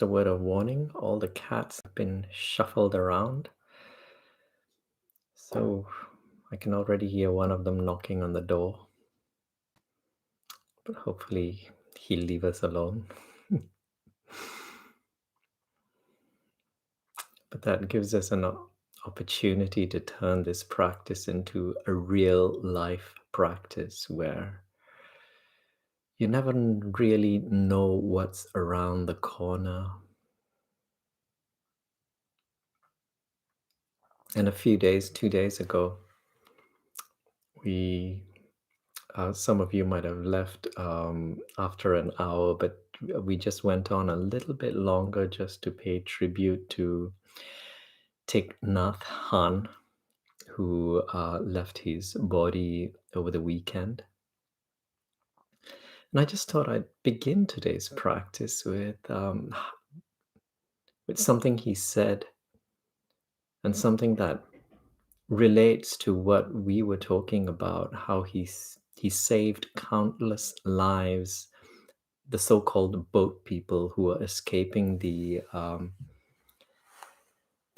The word of warning, all the cats have been shuffled around. So I can already hear one of them knocking on the door. But hopefully he'll leave us alone. But that gives us an opportunity to turn this practice into a real life practice where you never really know what's around the corner. And a few days, 2 days ago, we some of you might have left after an hour, but we just went on a little bit longer just to pay tribute to Thich Nhat Hanh, who left his body over the weekend. And I just thought I'd begin today's practice with something he said and something that relates to what we were talking about, how he saved countless lives, the so-called boat people who were escaping the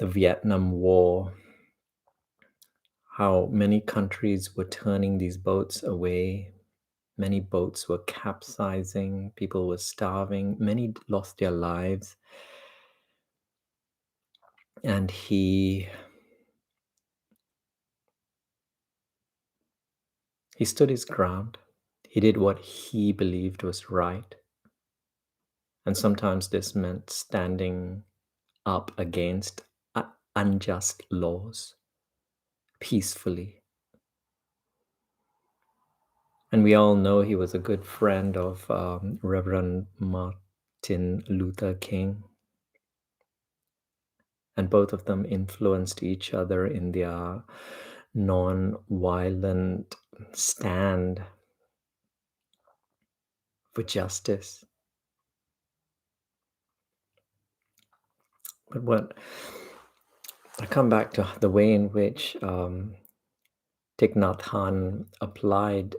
Vietnam War, how many countries were turning these boats away. Many boats were capsizing, people were starving, many lost their lives. And he stood his ground. He did what he believed was right. And sometimes this meant standing up against unjust laws peacefully. And we all know he was a good friend of Reverend Martin Luther King. And both of them influenced each other in their non-violent stand for justice. But what I come back to the way in which Thich Nhat Hanh applied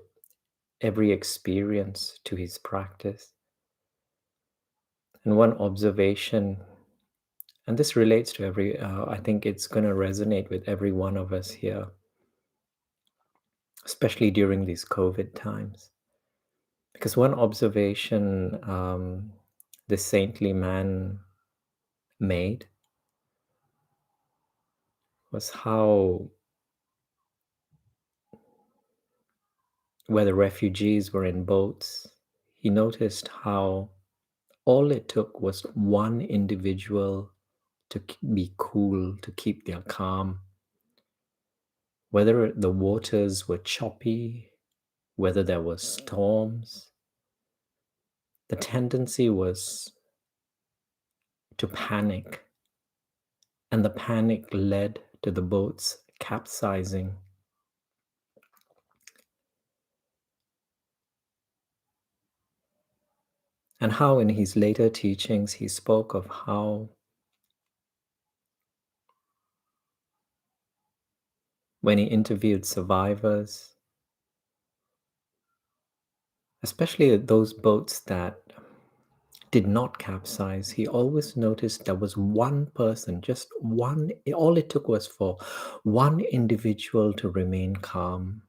every experience to his practice. And one observation, and this relates to I think it's going to resonate with every one of us here, especially during these COVID times. Because one observation this saintly man made was how, where the refugees were in boats, he noticed how all it took was one individual to be cool, to keep their calm. Whether the waters were choppy, whether there were storms, the tendency was to panic, and the panic led to the boats capsizing. And how in his later teachings he spoke of how when he interviewed survivors, especially those boats that did not capsize, he always noticed there was one person, just one, all it took was for one individual to remain calm.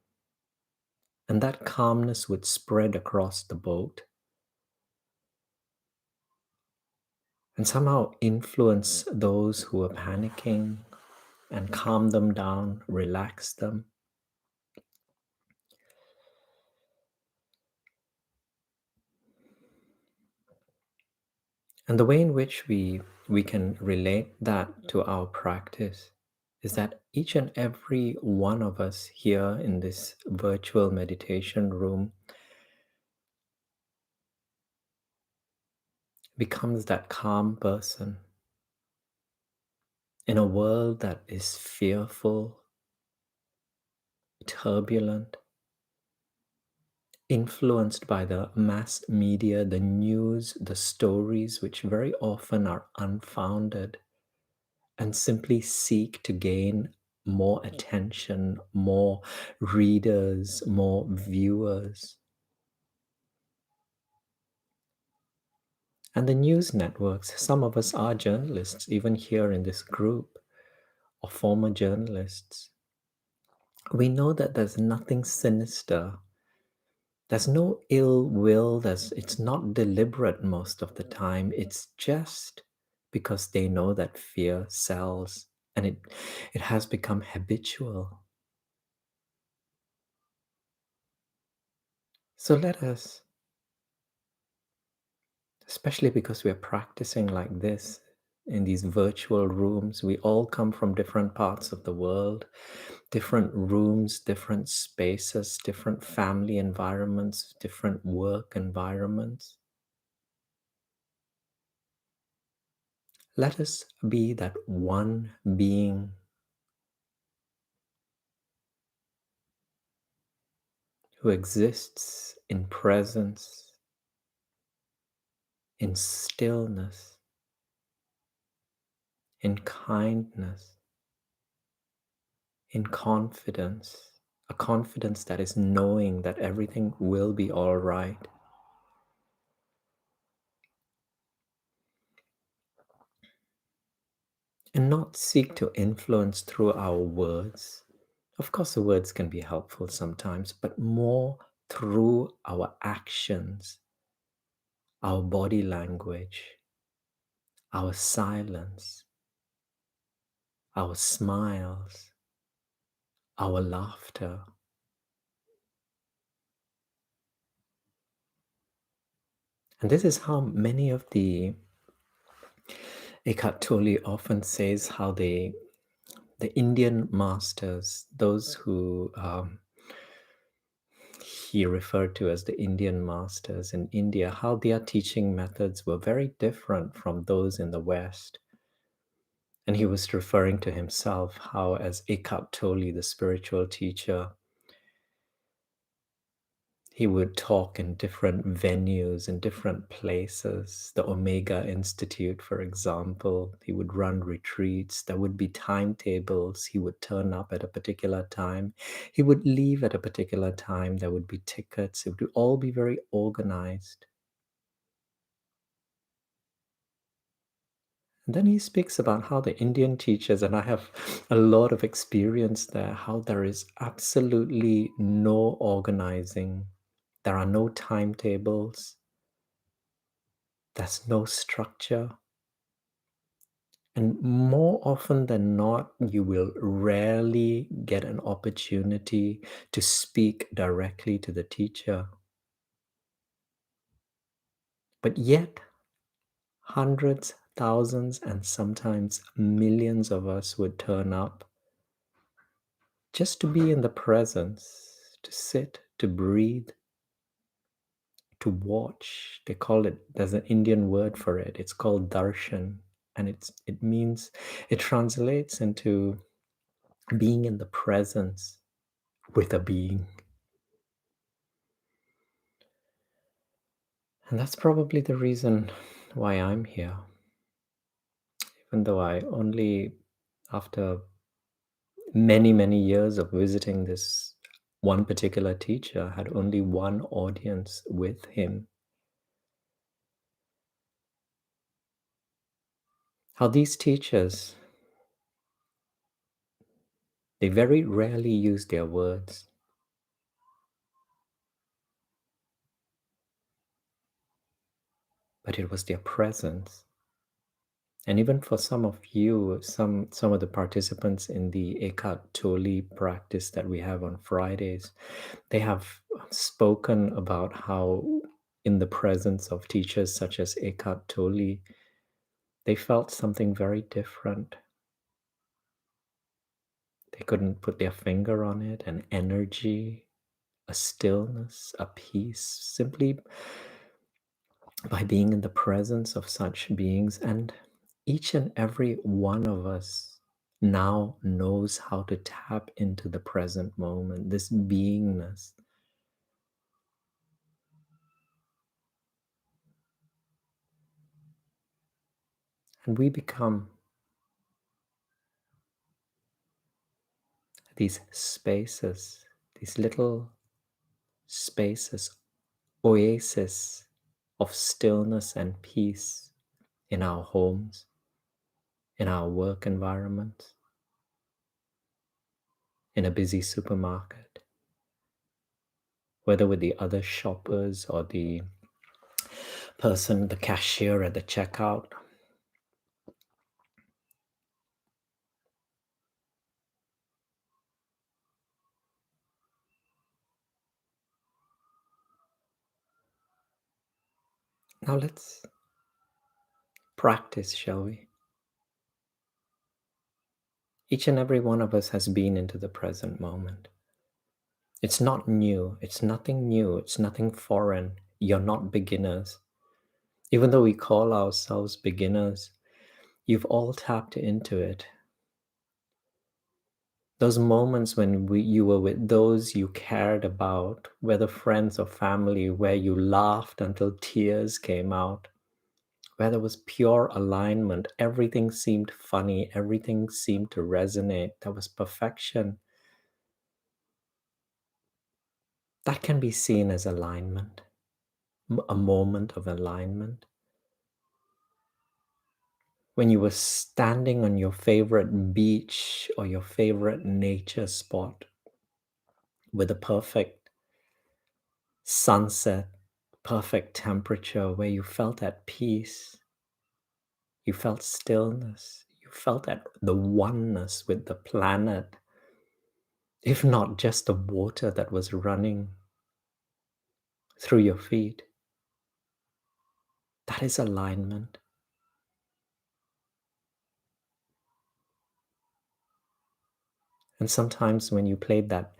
And that calmness would spread across the boat and somehow influence those who were panicking and calm them down, relax them. And the way in which we can relate that to our practice is that each and every one of us here in this virtual meditation room becomes that calm person in a world that is fearful, turbulent, influenced by the mass media, the news, the stories, which very often are unfounded and simply seek to gain more attention, more readers, more viewers. And the news networks, some of us are journalists, even here in this group, or former journalists. We know that there's nothing sinister. There's no ill will. It's not deliberate most of the time. It's just because they know that fear sells, and it has become habitual. So let us, especially because we're practicing like this in these virtual rooms, we all come from different parts of the world, different rooms, different spaces, different family environments, different work environments. Let us be that one being who exists in presence, in stillness, in kindness, in confidence, a confidence that is knowing that everything will be all right. And not seek to influence through our words. Of course, the words can be helpful sometimes, but more through our actions, our body language, our silence, our smiles, our laughter. And this is how many of the Eckhart Tolle often says how the Indian masters, those who he referred to as the Indian masters in India, how their teaching methods were very different from those in the West. And he was referring to himself, how as Eckhart Tolle, the spiritual teacher, he would talk in different venues, in different places. The Omega Institute, for example, he would run retreats. There would be timetables. He would turn up at a particular time. He would leave at a particular time. There would be tickets. It would all be very organized. And then he speaks about how the Indian teachers, and I have a lot of experience there, how there is absolutely no organizing. There are no timetables. There's no structure. And more often than not, you will rarely get an opportunity to speak directly to the teacher. But yet, hundreds, thousands, and sometimes millions of us would turn up just to be in the presence, to sit, to breathe, to watch. They call it, there's an Indian word for it. It's called darshan. And it means, it translates into being in the presence with a being. And that's probably the reason why I'm here. Even though I only, after many, many years of visiting this one particular teacher, had only one audience with him. How these teachers, they very rarely use their words. But it was their presence. And even for some of you, some of the participants in the Eckhart Tolle practice that we have on Fridays, they have spoken about how in the presence of teachers such as Eckhart Tolle, they felt something very different. They couldn't put their finger on it, an energy, a stillness, a peace, simply by being in the presence of such beings. And each and every one of us now knows how to tap into the present moment, this beingness. And we become these spaces, these little spaces, oases of stillness and peace in our homes, in our work environments, in a busy supermarket, whether with the other shoppers or the person, the cashier at the checkout. Now let's practice, shall we? Each and every one of us has been into the present moment. It's not new. It's nothing new. It's nothing foreign. You're not beginners. Even though we call ourselves beginners, you've all tapped into it. Those moments when you were with those you cared about, whether friends or family, where you laughed until tears came out, where there was pure alignment, everything seemed funny, everything seemed to resonate, there was perfection. That can be seen as alignment, a moment of alignment. When you were standing on your favorite beach or your favorite nature spot with a perfect sunset, perfect temperature, where you felt at peace, you felt stillness, you felt at the oneness with the planet, if not just the water that was running through your feet. That is alignment. And sometimes when you played that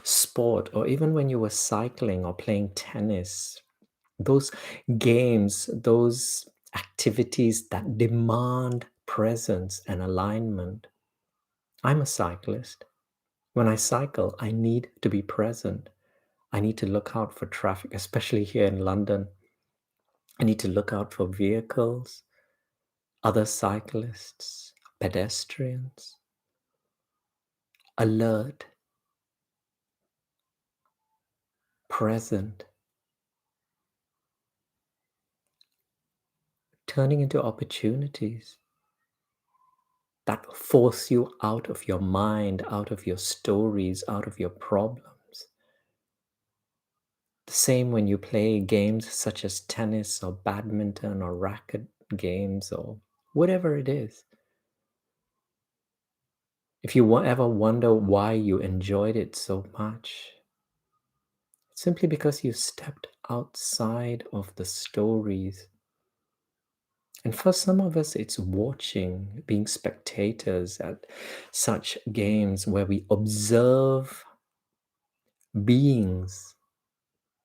sport, or even when you were cycling or playing tennis, those games, those activities that demand presence and alignment. I'm a cyclist. When I cycle, I need to be present. I need to look out for traffic, especially here in London. I need to look out for vehicles, other cyclists, pedestrians, alert, present, turning into opportunities that force you out of your mind, out of your stories, out of your problems. The same when you play games such as tennis or badminton or racket games or whatever it is. If you ever wonder why you enjoyed it so much, it's simply because you stepped outside of the stories. And for some of us, it's watching, being spectators at such games where we observe beings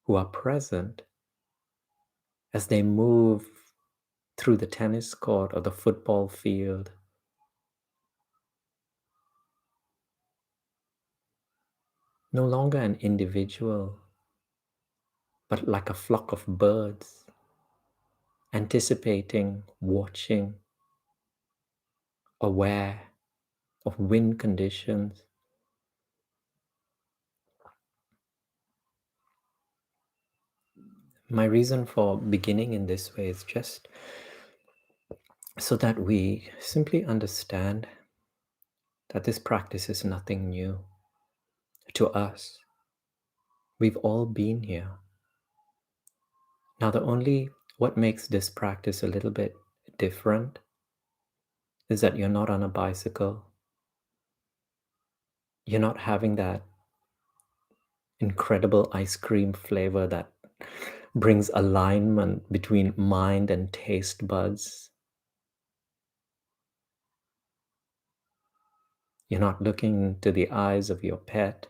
who are present as they move through the tennis court or the football field. No longer an individual, but like a flock of birds, anticipating, watching, aware of wind conditions. My reason for beginning in this way is just so that we simply understand that this practice is nothing new to us. We've all been here. Now, what makes this practice a little bit different is that you're not on a bicycle. You're not having that incredible ice cream flavor that brings alignment between mind and taste buds. You're not looking into the eyes of your pet.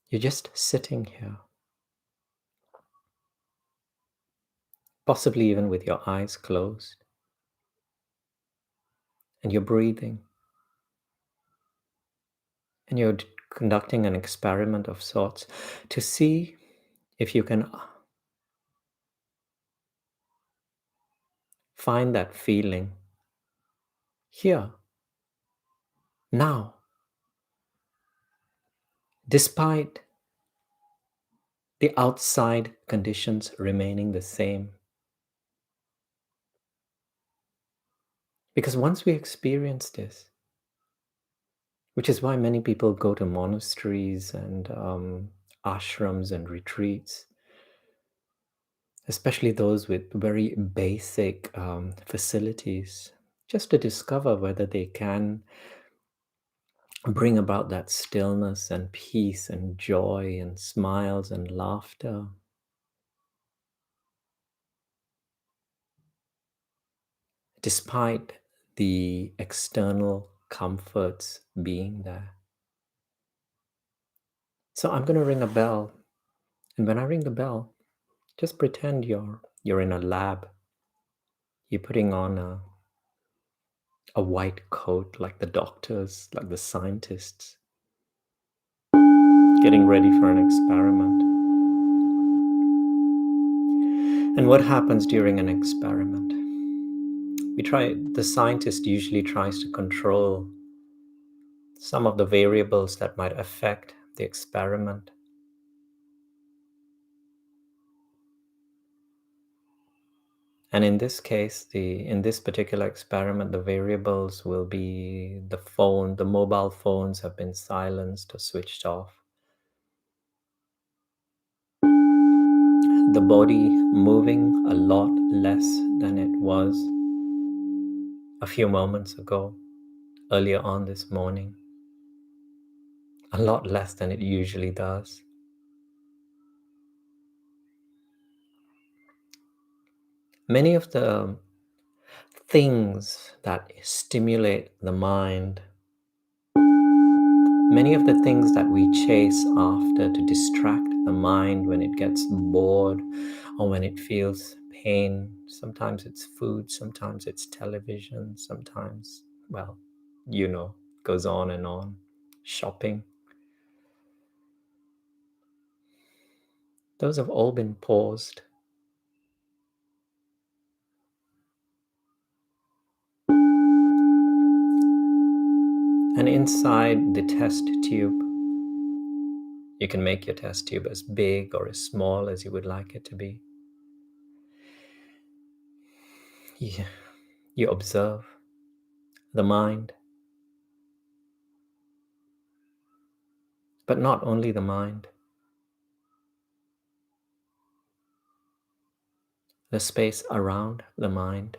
You're just sitting here, possibly even with your eyes closed, and you're breathing. And you're conducting an experiment of sorts to see if you can find that feeling here, now, despite the outside conditions remaining the same. Because once we experience this, which is why many people go to monasteries and ashrams and retreats, especially those with very basic facilities, just to discover whether they can bring about that stillness and peace and joy and smiles and laughter, despite the external comforts being there. So I'm going to ring a bell. And when I ring the bell, just pretend you're in a lab. You're putting on a white coat like the doctors, like the scientists, getting ready for an experiment. And what happens during an experiment? The scientist usually tries to control some of the variables that might affect the experiment. And in this case, in this particular experiment, the variables will be the mobile phones have been silenced or switched off. The body moving a lot less than it was a few moments ago, earlier on this morning. A lot less than it usually does. Many of the things that stimulate the mind, many of the things that we chase after to distract the mind when it gets bored or when it feels pain, sometimes it's food, sometimes it's television, sometimes, well, goes on and on. Shopping. Those have all been paused. And inside the test tube, you can make your test tube as big or as small as you would like it to be. You observe the mind, but not only the mind, the space around the mind.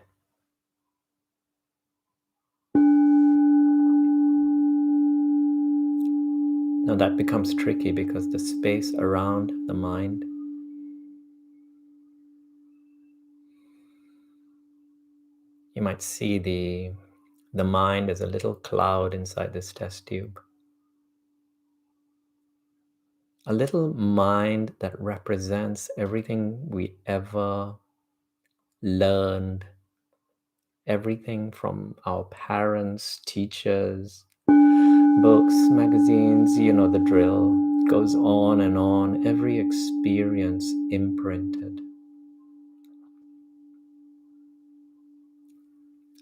Now that becomes tricky because the space around the mind you might see the mind as a little cloud inside this test tube. A little mind that represents everything we ever learned, everything from our parents, teachers, books, magazines, you know the drill. Goes on and on, every experience imprinted.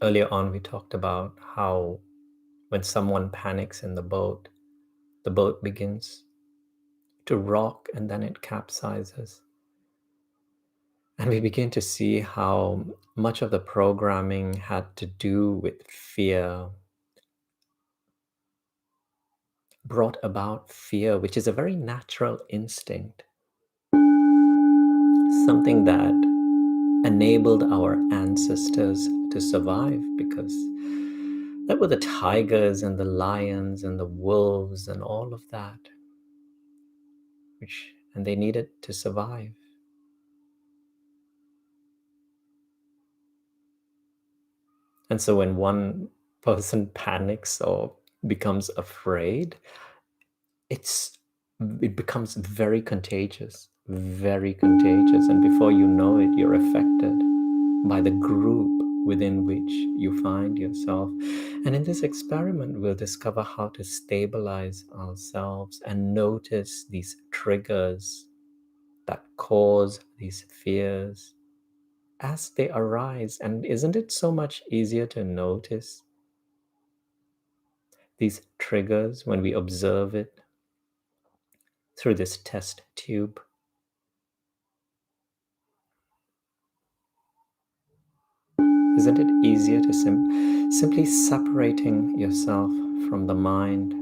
Earlier on, we talked about how when someone panics in the boat begins to rock and then it capsizes. And we begin to see how much of the programming had to do with fear, brought about fear, which is a very natural instinct, something that enabled our ancestors to survive because that were the tigers and the lions and the wolves and all of that, and they needed to survive. And so when one person panics or becomes afraid, it becomes very contagious, and before you know it, you're affected by the group within which you find yourself. And in this experiment, we'll discover how to stabilize ourselves and notice these triggers that cause these fears as they arise. And isn't it so much easier to notice these triggers when we observe it through this test tube? Isn't it easier to simply separating yourself from the mind?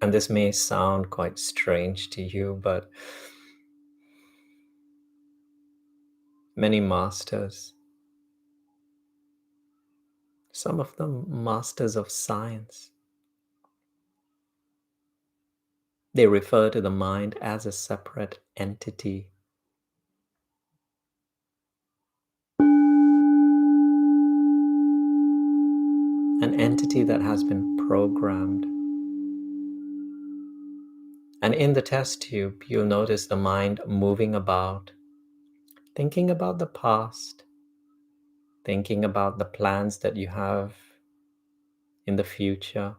And this may sound quite strange to you, but many masters, some of them masters of science, they refer to the mind as a separate entity. An entity that has been programmed. And in the test tube, you'll notice the mind moving about, thinking about the past, thinking about the plans that you have in the future.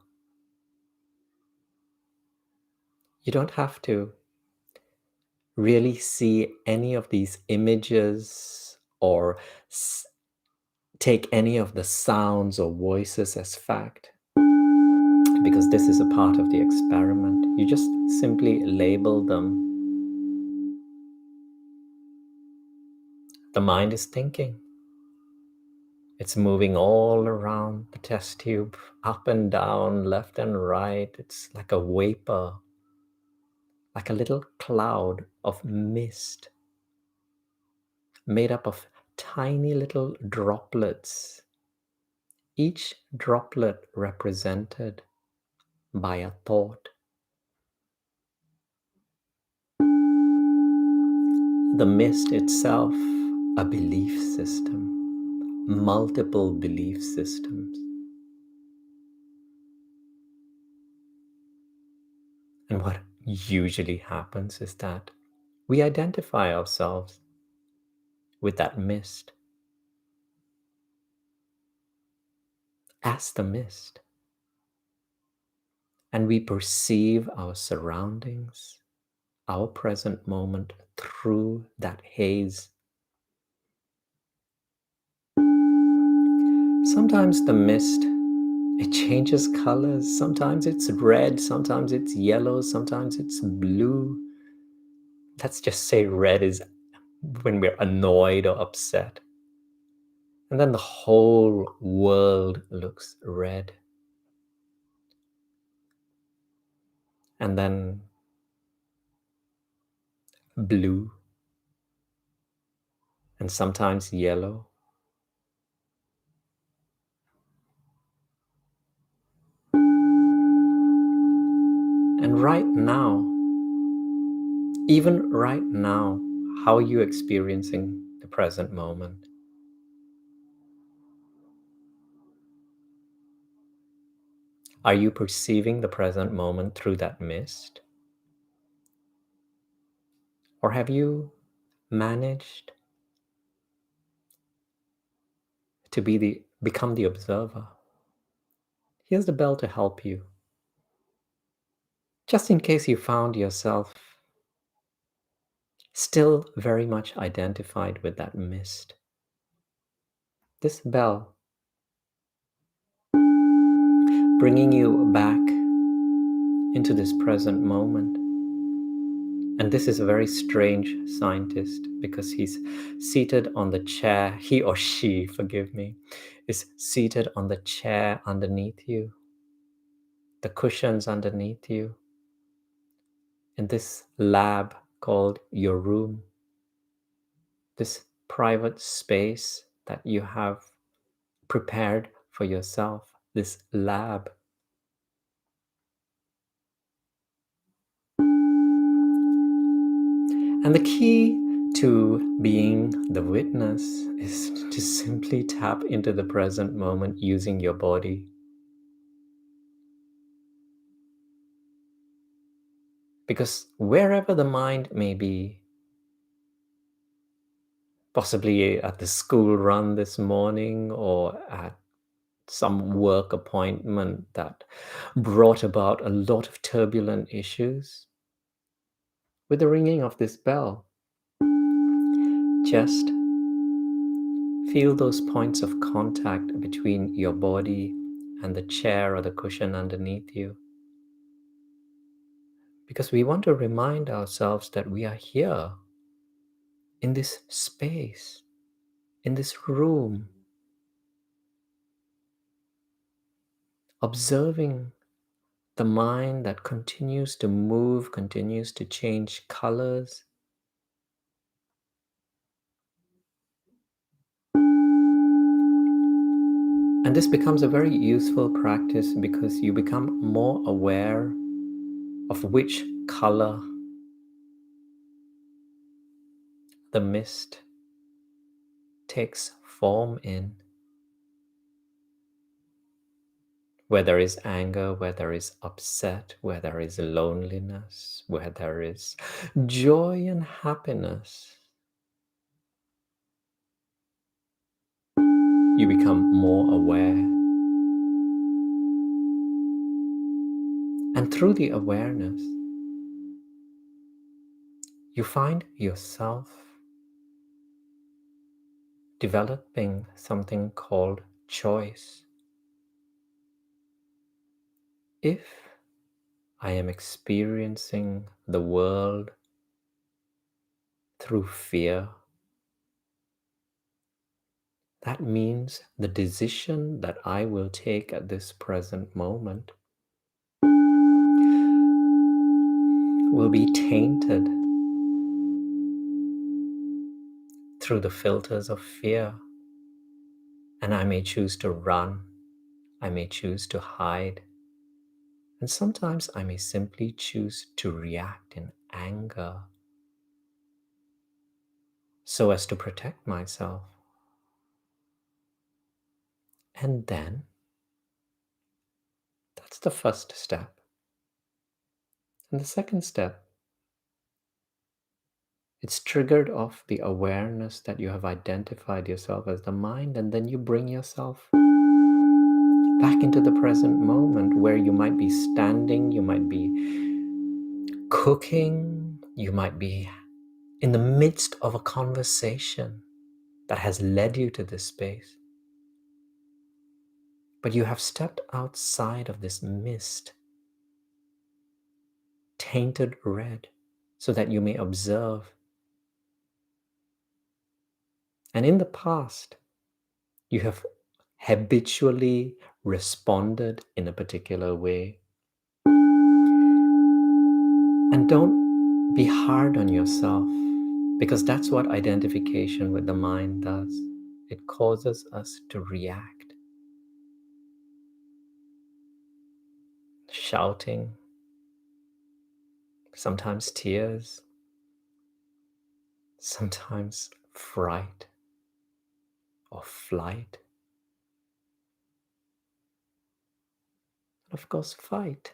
You don't have to really see any of these images or take any of the sounds or voices as fact, because this is a part of the experiment. You just simply label them. The mind is thinking. It's moving all around the test tube, up and down, left and right. It's like a vapor, like a little cloud of mist made up of tiny little droplets, each droplet represented by a thought. The mist itself, a belief system, multiple belief systems. And what usually happens is that we identify ourselves with that mist as the mist. And we perceive our surroundings, our present moment through that haze. Sometimes the mist, it changes colors. Sometimes it's red, sometimes it's yellow, sometimes it's blue. Let's just say red is when we're annoyed or upset. And then the whole world looks red. And then blue. And sometimes yellow. And right now, even right now, how are you experiencing the present moment? Are you perceiving the present moment through that mist? Or have you managed to become the observer? Here's the bell to help you. Just in case you found yourself still very much identified with that mist. This bell, bringing you back into this present moment. And this is a very strange scientist because he's seated on the chair, he or she, forgive me, is seated on the chair underneath you, the cushions underneath you, in this lab called your room, this private space that you have prepared for yourself, this lab. And the key to being the witness is to simply tap into the present moment using your body. Because wherever the mind may be, possibly at the school run this morning or at some work appointment that brought about a lot of turbulent issues, with the ringing of this bell, just feel those points of contact between your body and the chair or the cushion underneath you. Because we want to remind ourselves that we are here in this space. in this room, observing the mind that continues to move, continues to change colors. And this becomes a very useful practice because you become more aware of which color the mist takes form in. Where there is anger, where there is upset, where there is loneliness, where there is joy and happiness, you become more aware. And through the awareness, you find yourself developing something called choice. If I am experiencing the world through fear, that means the decision that I will take at this present moment will be tainted through the filters of fear. And I may choose to run, I may choose to hide, and sometimes I may simply choose to react in anger so as to protect myself. And then, that's the first step. And the second step, it's triggered off the awareness that you have identified yourself as the mind, and then you bring yourself back into the present moment where you might be standing, you might be cooking, you might be in the midst of a conversation that has led you to this space. But you have stepped outside of this mist, tainted red, so that you may observe. And in the past, you have habitually responded in a particular way. And don't be hard on yourself, because that's what identification with the mind does. It causes us to react, shouting, sometimes tears, sometimes fright or flight, and of course, fight.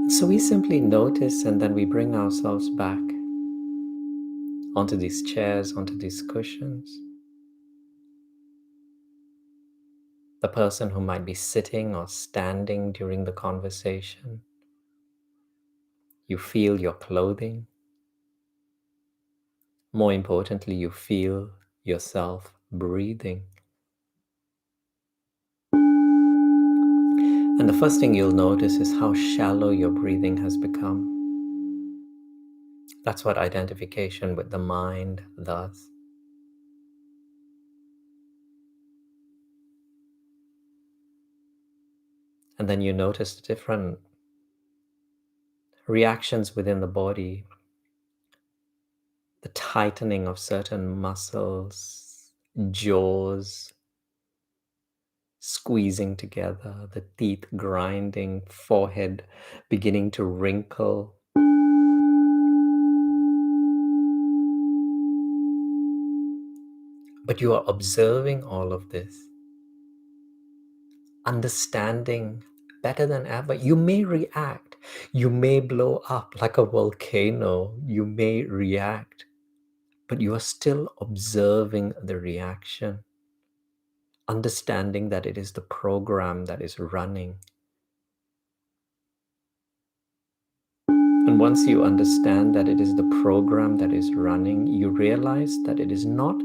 So we simply notice, and then we bring ourselves back onto these chairs, onto these cushions. The person who might be sitting or standing during the conversation. You feel your clothing. More importantly, you feel yourself breathing. And the first thing you'll notice is how shallow your breathing has become. That's what identification with the mind does. And then you notice the different reactions within the body, the tightening of certain muscles, jaws squeezing together, the teeth grinding, forehead beginning to wrinkle. But you are observing all of this, understanding better than ever. You may react, you may blow up like a volcano, you may react, but you are still observing the reaction, understanding that it is the program that is running. And once you understand that it is the program that is running, you realize that it is not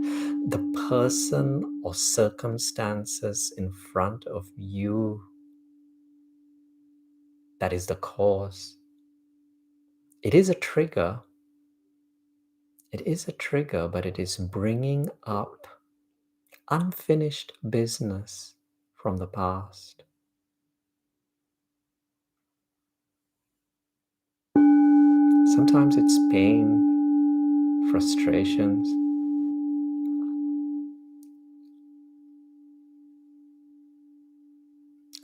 the person or circumstances in front of you that is the cause. It is a trigger. It is a trigger, but it is bringing up unfinished business from the past. Sometimes it's pain, frustrations,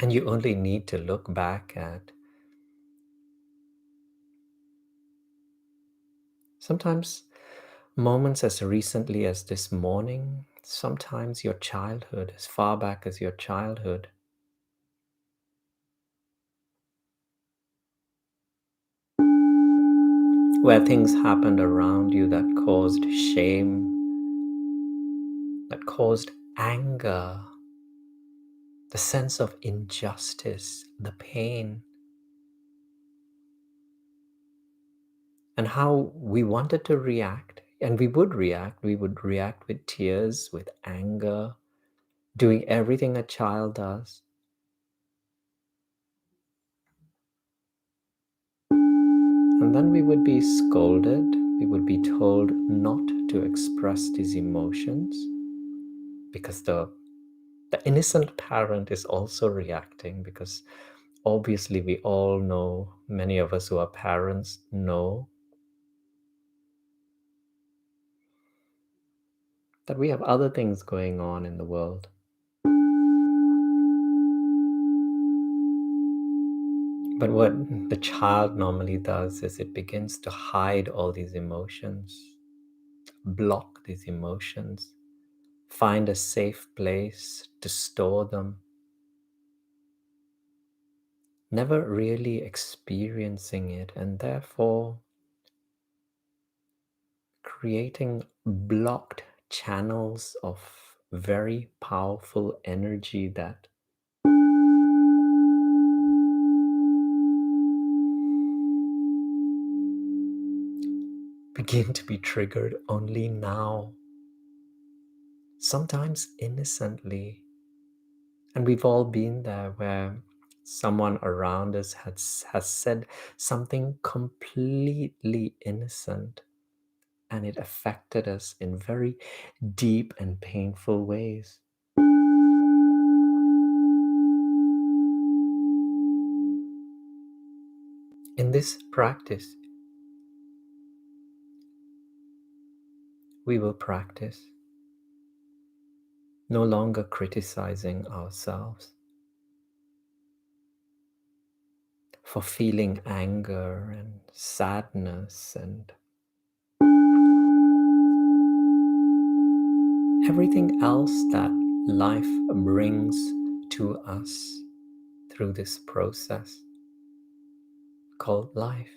and you only need to look back at sometimes moments as recently as this morning, sometimes your childhood, as far back as your childhood, where things happened around you that caused shame, that caused anger, the sense of injustice, the pain, and how we wanted to react. And we would react. We would react with tears, with anger, doing everything a child does. And then we would be scolded. We would be told not to express these emotions because the innocent parent is also reacting, because obviously we all know, many of us who are parents know that we have other things going on in the world. But what the child normally does is it begins to hide all these emotions, block these emotions, find a safe place to store them, never really experiencing it, and therefore creating blocked channels of very powerful energy that begin to be triggered only now, sometimes innocently. And we've all been there where someone around us has said something completely innocent, and it affected us in very deep and painful ways. In this practice, we will practice no longer criticizing ourselves for feeling anger and sadness and everything else that life brings to us through this process called life.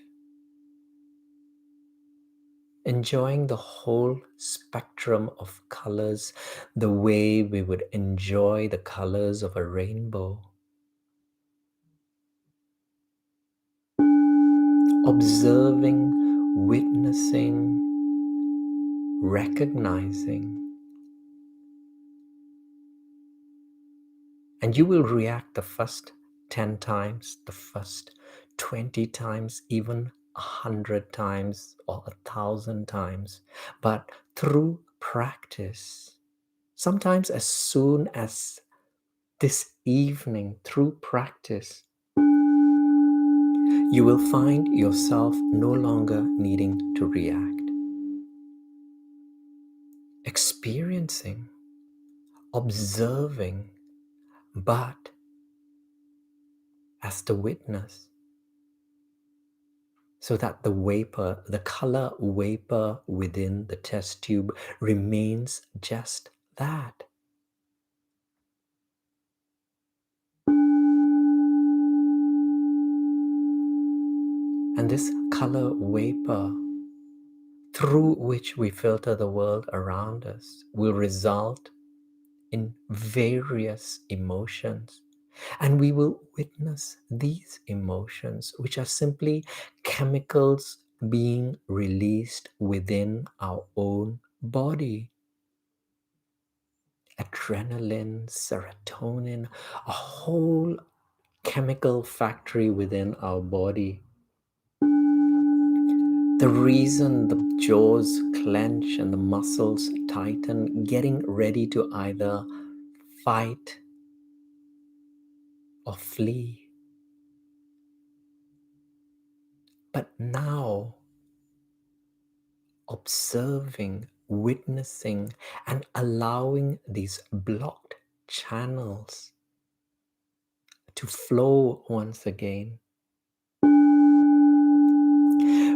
Enjoying the whole spectrum of colors the way we would enjoy the colors of a rainbow. Observing, witnessing, recognizing. And you will react the first 10 times, the first 20 times, even 100 times or 1,000 times. But through practice, sometimes as soon as this evening, through practice, you will find yourself no longer needing to react. Experiencing, observing, but as the witness, so that the vapor, the color vapor within the test tube remains just that. And this color vapor through which we filter the world around us will result in various emotions. And we will witness these emotions, which are simply chemicals being released within our own body. Adrenaline, serotonin, a whole chemical factory within our body. The reason the jaws clench and the muscles tighten, getting ready to either fight or flee. But now, observing, witnessing, and allowing these blocked channels to flow once again.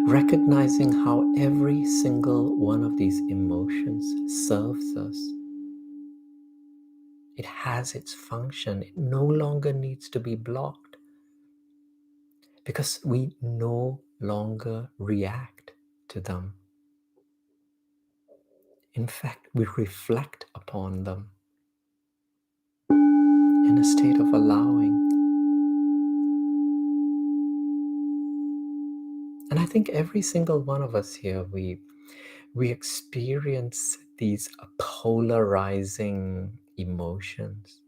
Recognizing how every single one of these emotions serves us. It has its function. It no longer needs to be blocked because we no longer react to them. In fact, we reflect upon them in a state of allowing. And I think every single one of us here, we experience these polarizing emotions.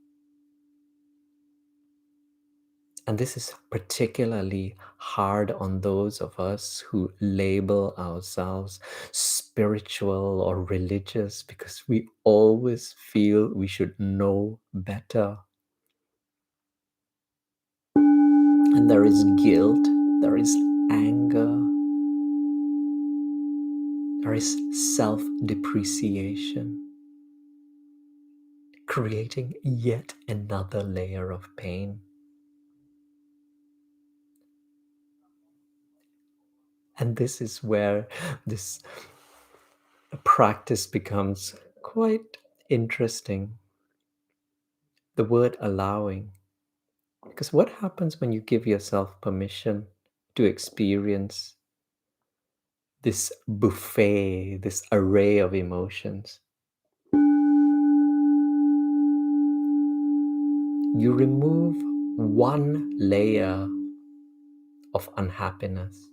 And this is particularly hard on those of us who label ourselves spiritual or religious because we always feel we should know better. And there is guilt, there is anger, there is self-depreciation, creating yet another layer of pain. And this is where this practice becomes quite interesting. The word allowing. Because what happens when you give yourself permission to experience this buffet, this array of emotions? You remove one layer of unhappiness.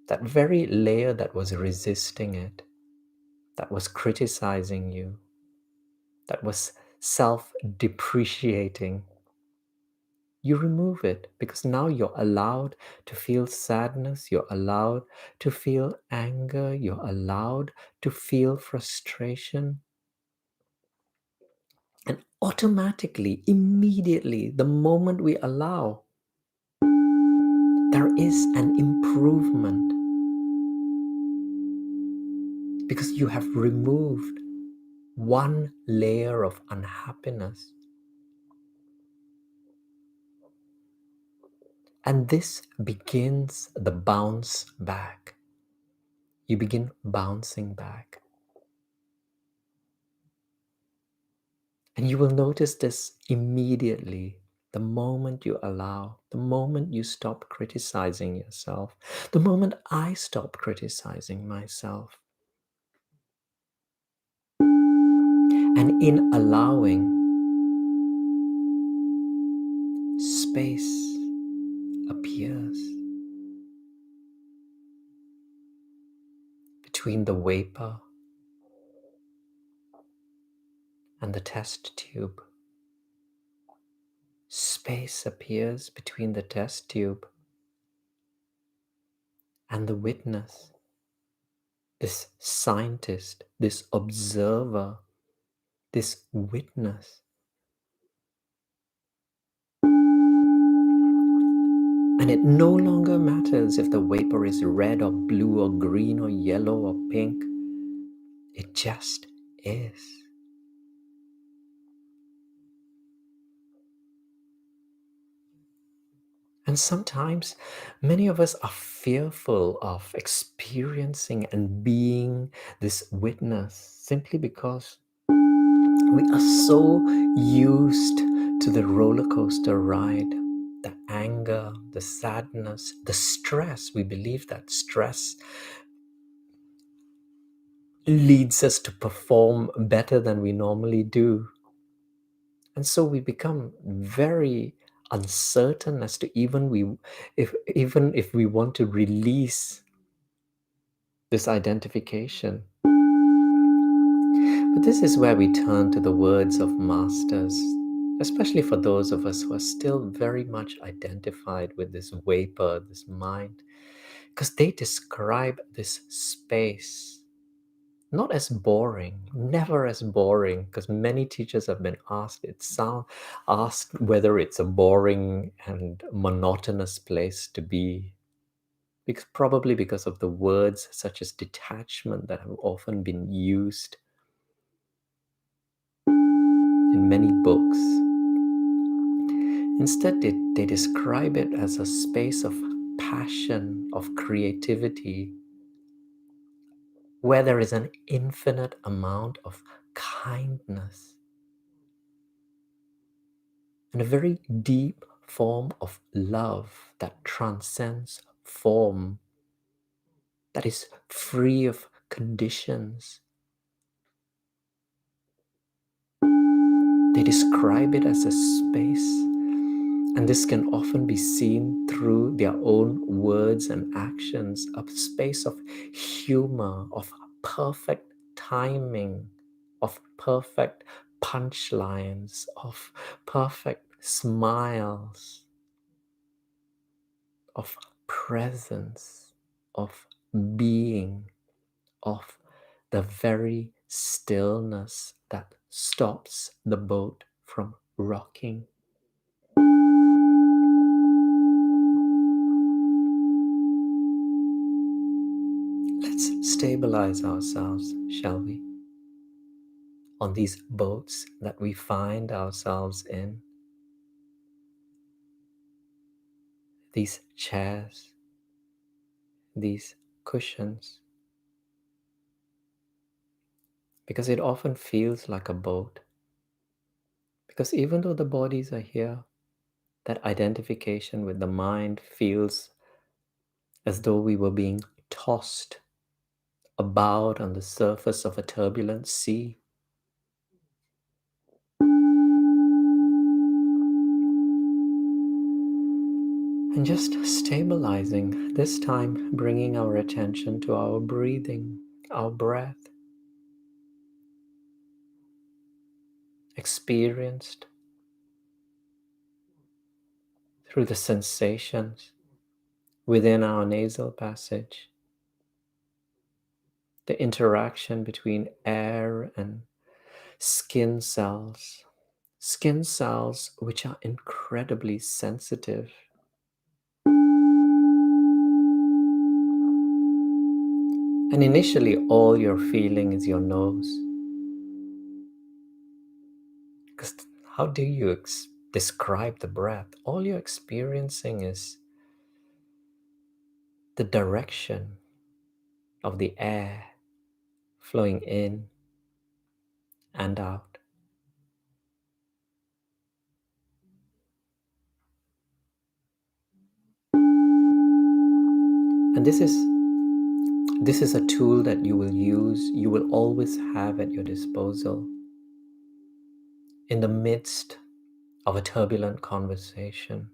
That very layer that was resisting it, that was criticizing you, that was self-depreciating. You remove it because now you're allowed to feel sadness, you're allowed to feel anger, you're allowed to feel frustration. And automatically, immediately, the moment we allow, there is an improvement because you have removed one layer of unhappiness. And this begins the bounce back. You begin bouncing back. And you will notice this immediately the moment you allow, the moment you stop criticizing yourself, the moment I stop criticizing myself. And in allowing, space appears between the vapor and the test tube. Space appears between the test tube and the witness, this scientist, this observer, this witness. And it no longer matters if the vapor is red or blue or green or yellow or pink. It just is. And sometimes many of us are fearful of experiencing and being this witness simply because we are so used to the roller coaster ride, the anger, the sadness, the stress. We believe that stress leads us to perform better than we normally do. And so we become very uncertain as to even if we want to release this identification. But this is where we turn to the words of masters, especially for those of us who are still very much identified with this vapor, this mind. because they describe this space not as boring, never as boring, because many teachers have been asked whether it's a boring and monotonous place to be, because probably because of the words such as detachment that have often been used in many books. Instead, they describe it as a space of passion, of creativity, where there is an infinite amount of kindness and a very deep form of love that transcends form, that is free of conditions. They describe it as a space, and this can often be seen through their own words and actions, a space of humor, of perfect timing, of perfect punchlines, of perfect smiles, of presence, of being, of the very stillness that stops the boat from rocking. Let's stabilize ourselves, shall we, on these boats that we find ourselves in, these chairs, these cushions, because it often feels like a boat. Because even though the bodies are here, that identification with the mind feels as though we were being tossed about on the surface of a turbulent sea. And just stabilizing, this time bringing our attention to our breathing, our breath, experienced through the sensations within our nasal passage, the interaction between air and skin cells which are incredibly sensitive. And initially, all you're feeling is your nose. Because how do you describe the breath? All you're experiencing is the direction of the air flowing in and out. And this is a tool that you will use, you will always have at your disposal in the midst of a turbulent conversation.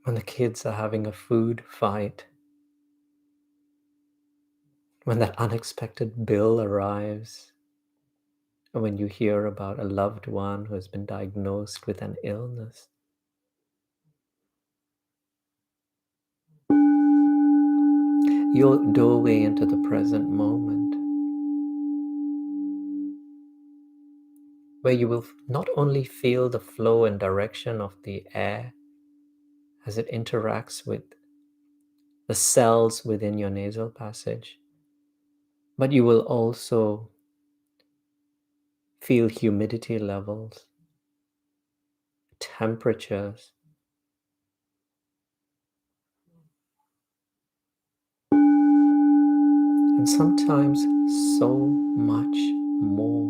When the kids are having a food fight, when that unexpected bill arrives, and when you hear about a loved one who has been diagnosed with an illness. Your doorway into the present moment, where you will not only feel the flow and direction of the air as it interacts with the cells within your nasal passage, but you will also feel humidity levels, temperatures, and sometimes so much more.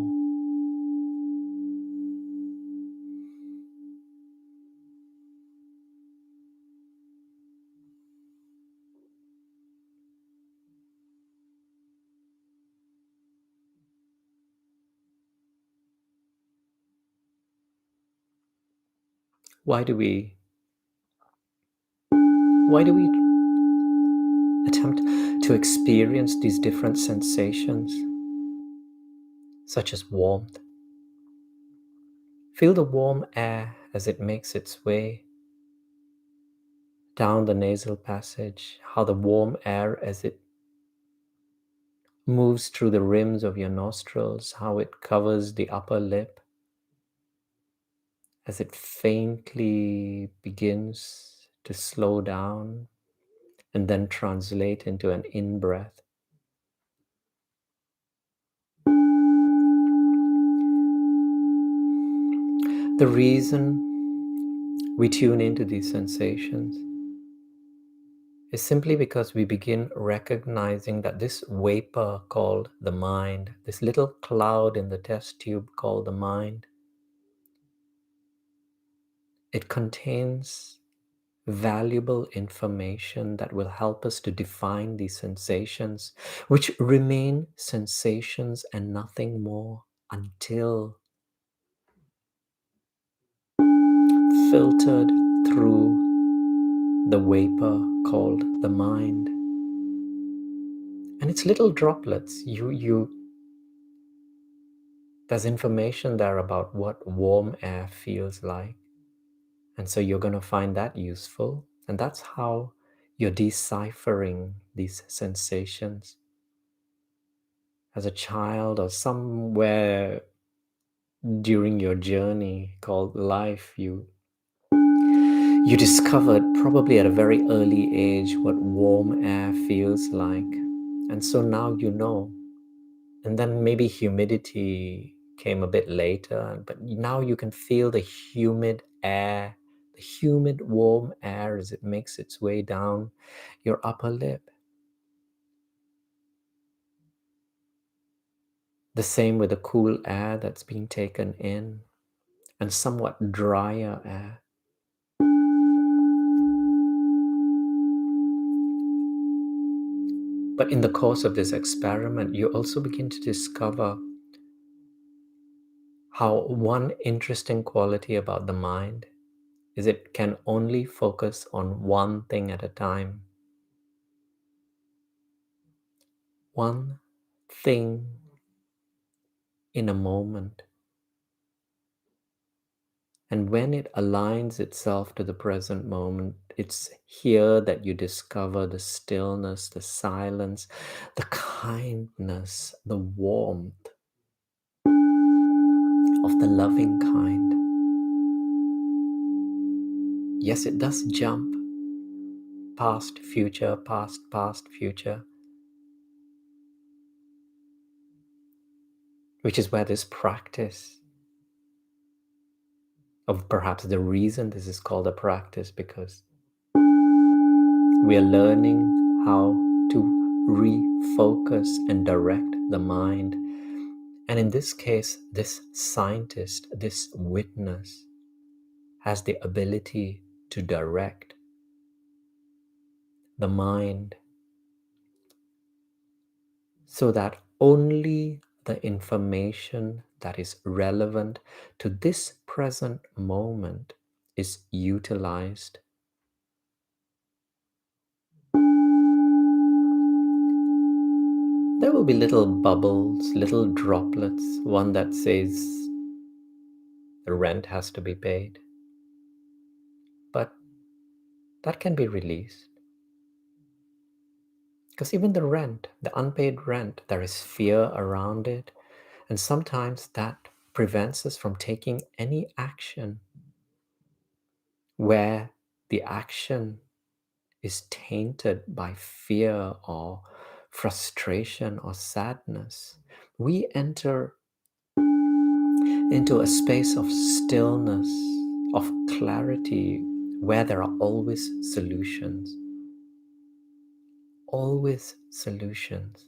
Why do we attempt to experience these different sensations, such as warmth? Feel the warm air as it makes its way down the nasal passage, how the warm air as it moves through the rims of your nostrils, how it covers the upper lip, as it faintly begins to slow down and then translate into an in-breath. The reason we tune into these sensations is simply because we begin recognizing that this vapor called the mind, this little cloud in the test tube called the mind, it contains valuable information that will help us to define these sensations, which remain sensations and nothing more until filtered through the vapor called the mind. And it's little droplets. There's information there about what warm air feels like. And so you're going to find that useful. And that's how you're deciphering these sensations. As a child or somewhere during your journey called life, you discovered probably at a very early age what warm air feels like. And so now you know. And then maybe humidity came a bit later, but now you can feel the humid air, the humid warm air as it makes its way down your upper lip. The same with the cool air that's being taken in and somewhat drier air. But in the course of this experiment, you also begin to discover how one interesting quality about the mind is it can only focus on one thing at a time. One thing in a moment. And when it aligns itself to the present moment, it's here that you discover the stillness, the silence, the kindness, the warmth of the loving kind. Yes, it does jump past, future, past, future, which is where this practice of perhaps the reason this is called a practice, because we are learning how to refocus and direct the mind. And in this case, this scientist, this witness, has the ability to direct the mind so that only the information that is relevant to this present moment is utilized. There will be little bubbles, little droplets, one that says the rent has to be paid. But that can be released. Because even the rent, the unpaid rent, there is fear around it. And sometimes that prevents us from taking any action where the action is tainted by fear or frustration or sadness. We enter into a space of stillness, of clarity, where there are always solutions. Always solutions.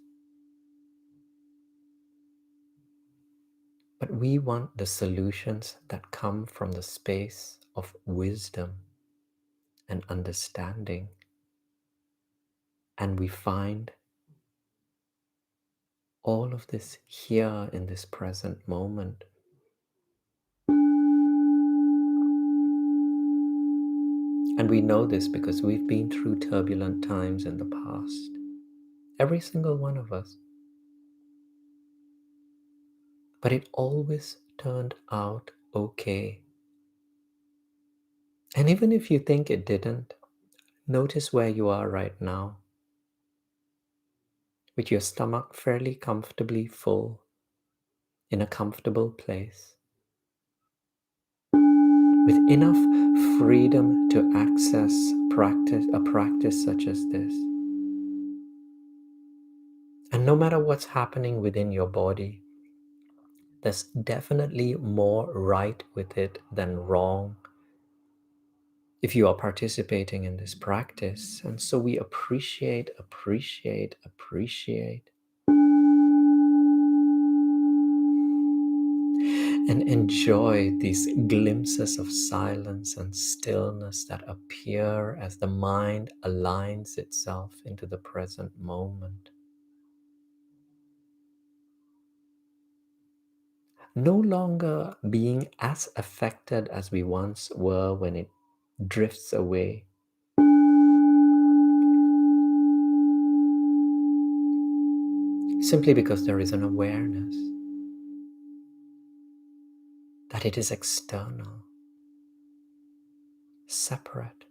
But we want the solutions that come from the space of wisdom and understanding. And we find all of this here in this present moment. And we know this because we've been through turbulent times in the past. Every single one of us. But it always turned out okay. And even if you think it didn't, Notice where you are right now, with your stomach fairly comfortably full, in a comfortable place, with enough freedom to access a practice such as this. And no matter what's happening within your body, there's definitely more right with it than wrong if you are participating in this practice. And so we appreciate and enjoy these glimpses of silence and stillness that appear as the mind aligns itself into the present moment. No longer being as affected as we once were when it drifts away. Simply because there is an awareness that it is external, separate,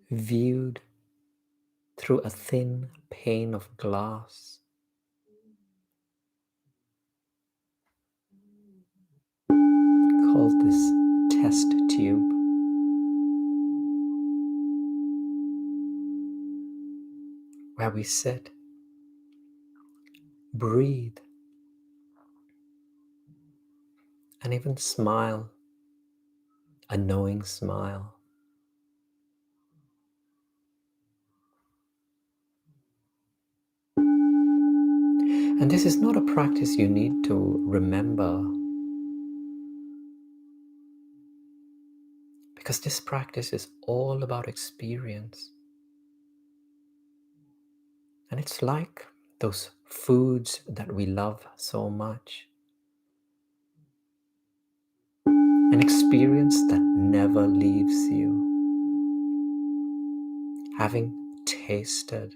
viewed through a thin pane of glass, called this test tube, where we sit, breathe, and even smile, a knowing smile. And this is not a practice you need to remember, because this practice is all about experience. And it's like those foods that we love so much. An experience that never leaves you. Having tasted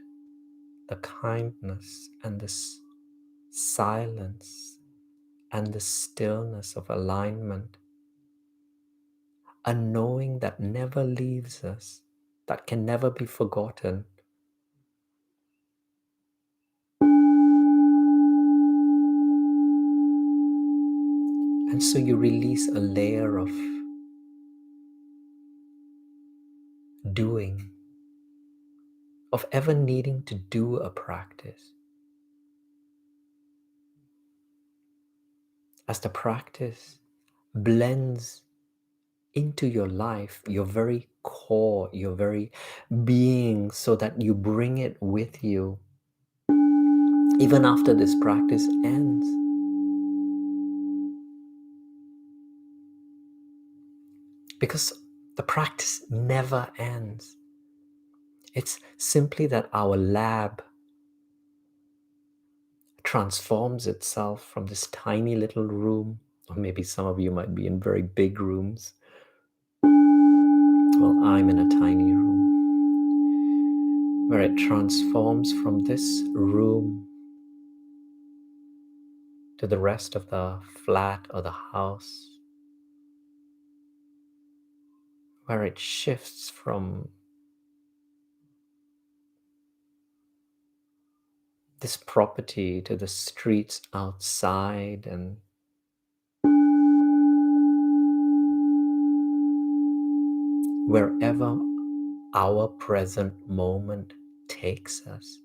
the kindness and the silence and the stillness of alignment, a knowing that never leaves us, that can never be forgotten. And so you release a layer of doing, of ever needing to do a practice. As the practice blends into your life, your very core, your very being, so that you bring it with you even after this practice ends. Because the practice never ends. It's simply that our lab transforms itself from this tiny little room, or maybe some of you might be in very big rooms. Well, I'm in a tiny room, where it transforms from this room to the rest of the flat or the house, where it shifts from this property to the streets outside, and wherever our present moment takes us.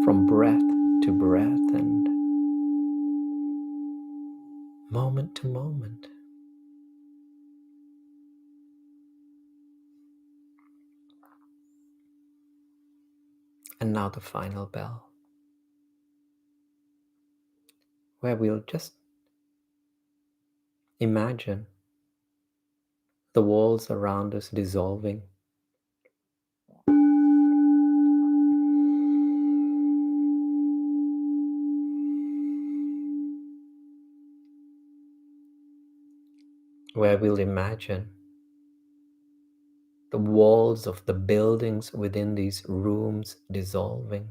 From breath to breath and moment to moment. And now the final bell, where we'll just imagine the walls around us dissolving. Where we'll imagine the walls of the buildings within these rooms dissolving.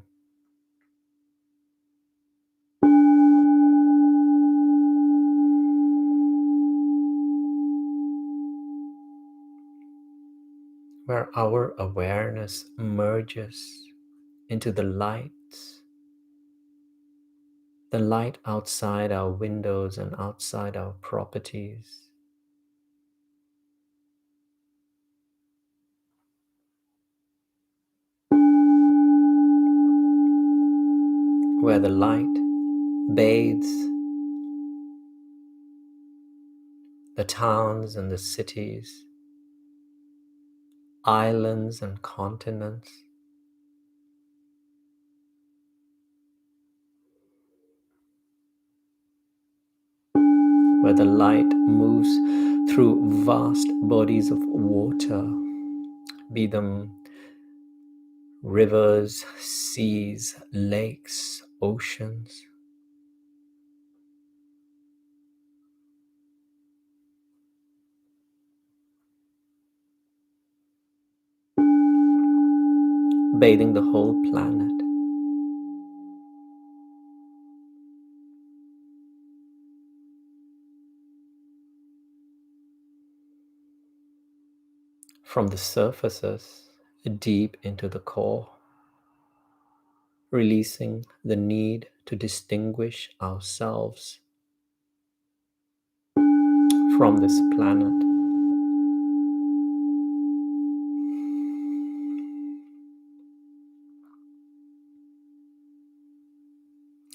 Where our awareness merges into the light outside our windows and outside our properties. Where the light bathes the towns and the cities, islands and continents. Where the light moves through vast bodies of water, be them rivers, seas, lakes, oceans. Bathing the whole planet. From the surfaces deep into the core, releasing the need to distinguish ourselves from this planet.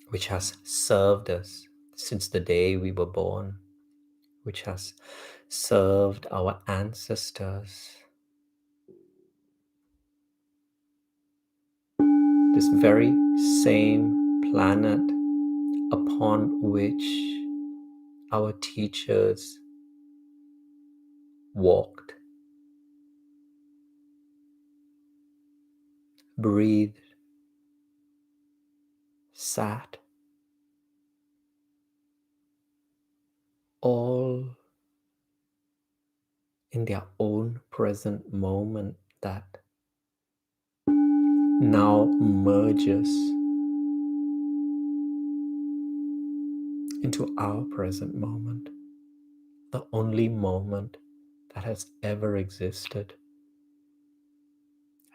Which has served us since the day we were born, which has served our ancestors. This very same planet upon which our teachers walked, breathed, sat, all in their own present moment that now merges into our present moment, the only moment that has ever existed,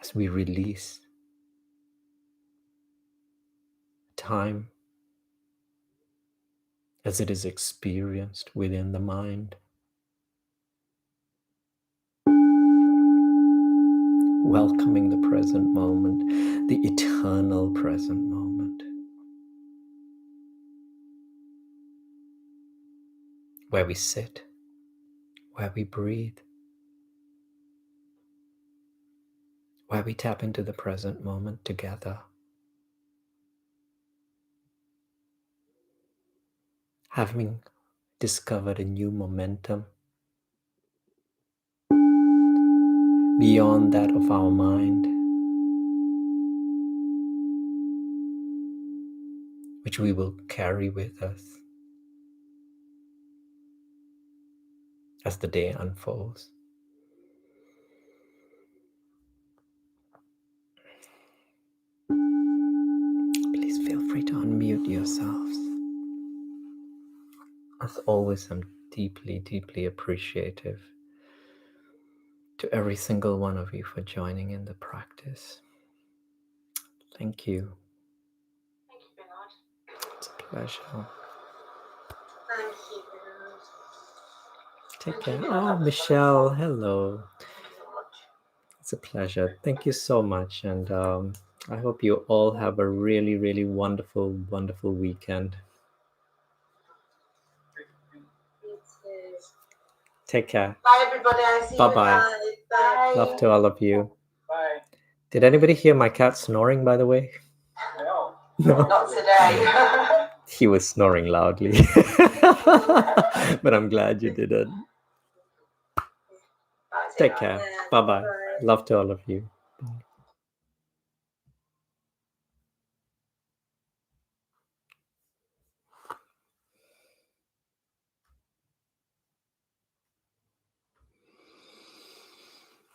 as we release time as it is experienced within the mind. Welcoming the present moment, the eternal present moment, where we sit, where we breathe, where we tap into the present moment together. Having discovered a new momentum beyond that of our mind, which we will carry with us as the day unfolds. Please feel free to unmute yourselves. As always, I'm deeply, deeply appreciative to every single one of you for joining in the practice. Thank you. Thank you, Bernard. It's a pleasure. Thank you, Bernard. Take Thank care. you, Bernard. Oh, Michelle, hello. Thank you so much. It's a pleasure. Thank you so much. And I hope you all have a really, really wonderful, wonderful weekend. You too. Take care. Bye, everybody. I see Bye-bye. you. Bye. Love to all of you. Bye. Did anybody hear my cat snoring, by the way? No. No. Not today. He was snoring loudly. But I'm glad you didn't. Bye, Take care. Bye-bye. Love to all of you.